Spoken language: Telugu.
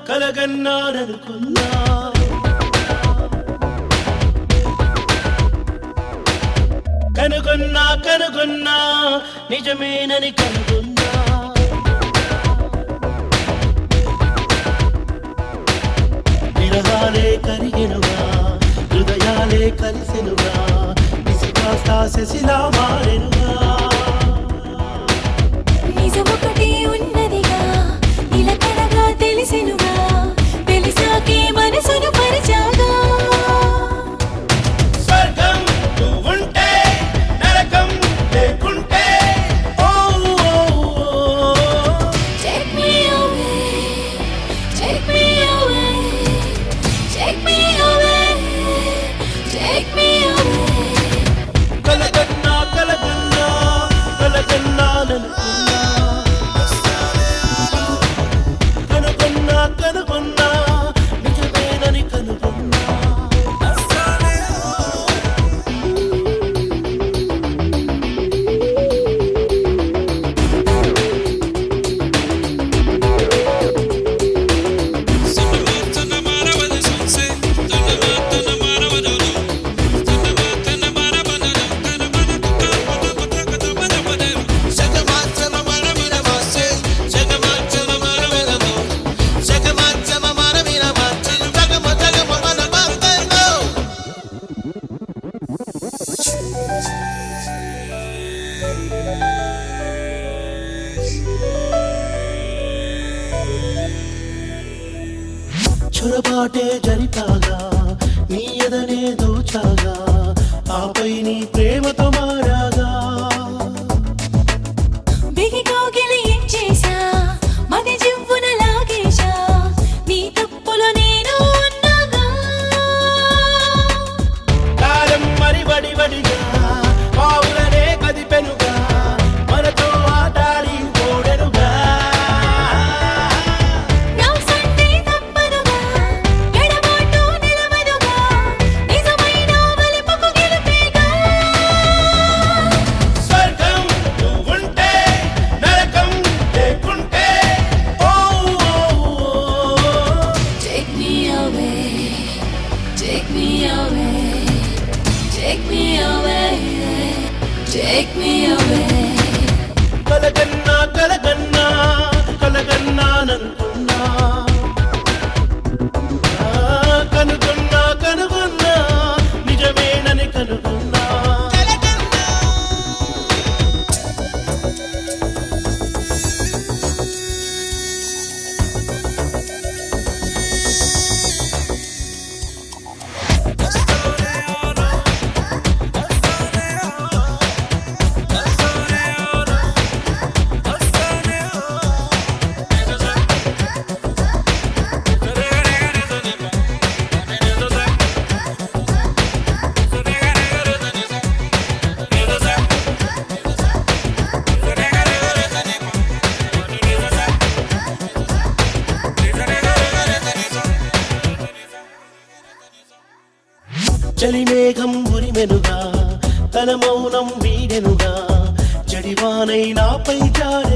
కలగన్నాననుకున్నా కనుగొన్నా కనుగొన్నా నిజమేనని కనుగొన్నా విరహాలే కరిగెనుగా హృదయాలే కలిసెనుగా నిసికాస్తా శశిలా మారెనుగా నిజమొకటి ఉన్నదిగా నిలకడగా తెలిసెనుగా తెలిసాకే మనసును పరిచాగా స్వర్గం నువ్వుంటే నరకం లేకుంటే ఓ Take me away, take me away, take me away, take me away. కలగన్నా కలగన్నా కలగన్నాననుకున్నా కనుగొన్నా కనుగొన్నా నిజమేనని కనుగొన్నా చొరబాటే జరిపాగా నీ ఎదనే దోచాగా ఆపై నీ ప్రేమతో మారాగా బిగి కౌగిలి ఏం చేశా మది జివ్వున లాగేశా నీ తప్పులో నేను ఉన్నాగా కాలం మరి వడివడిగా పావులనే కదిపెనుగా మనతో ఆటాడి ఓడెనుగా నా సంటే తప్పదుగా ఎడబాటు నిలవదుగా నిజమైన వలపుకు గెలుపేగా స్వర్గం నువ్వుంటే నరకం లేకుంటే ఓ Take me away, take me away, take me away, take me away. కలగన్నా కలగన్నా కలగన్నాననుకున్నా కనుగొన్నా కనుగొన్నా నిజమేనని కనుగొన్నా చలిమేఘం ఉరిమెనుగా తన మౌనం వీడెనుగా జడివానై నాపై జారె